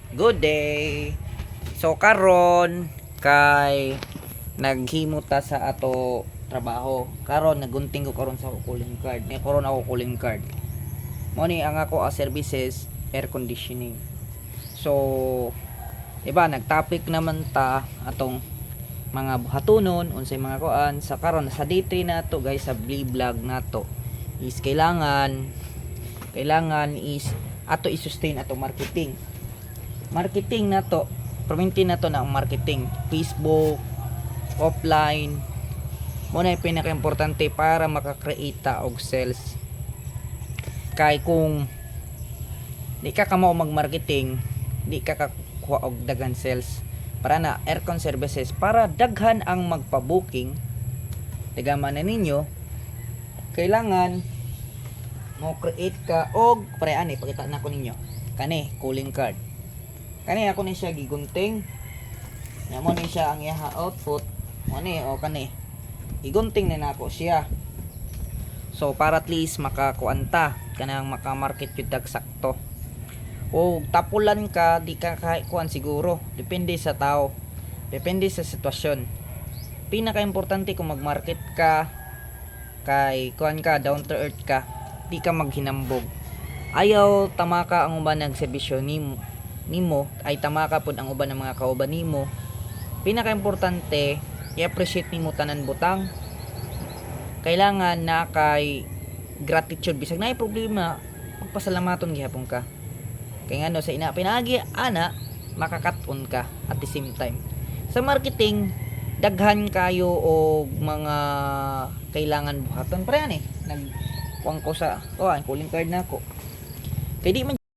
Good day. So karon kay naghimo ta sa ato trabaho. Karon nagunting ko karon sa ako calling card. May karon ako calling card. Mo ni ang ako services air conditioning. So diba nagtopic naman ta atong mga buhatonon unsay mga kuan sa karon sa day 3 nato guys sa vlog nato is kailangan is ato i-sustain ato marketing na to, perminti na to na ang marketing, Facebook, offline, mo na yung pinaka-importante para makakreate ta og sales. Kay kung di ka kamo mag-marketing, di ka kakuha og dagan sales. Para na aircon services, para daghan ang magpa-booking, dagaman na ninyo, kailangan mo create ka og pre ani pakita na ko ninyo. Kani calling card. Kani ako ni siya gigunting. Nya mo ni siya ang iha output. Mo ni o kani. Gigunting na nako siya. So para at least makakuanta kanang maka-market jud dag sakto. O tapulan ka di ka kuan siguro. Depende sa tao. Depende sa sitwasyon. Pinaka-importante kung mag-market ka kay kuan ka down to earth ka. Di ka maghinambog. Ayaw tamaka ang uban ng serbisyo nimo ay tamaka pud ang uban ng mga kauban nimo. Pinaka-importante i-appreciate nimo tanan butang. Kailangan na kay gratitude bisag naay problema magpasalamaton gihapon ka. Kay ngano sa ina pinagi ana makakaton ka at the same time. Sa marketing daghan kayo og mga kailangan buhaton pre ani nagkuang ko sa calling card nako. Kay di man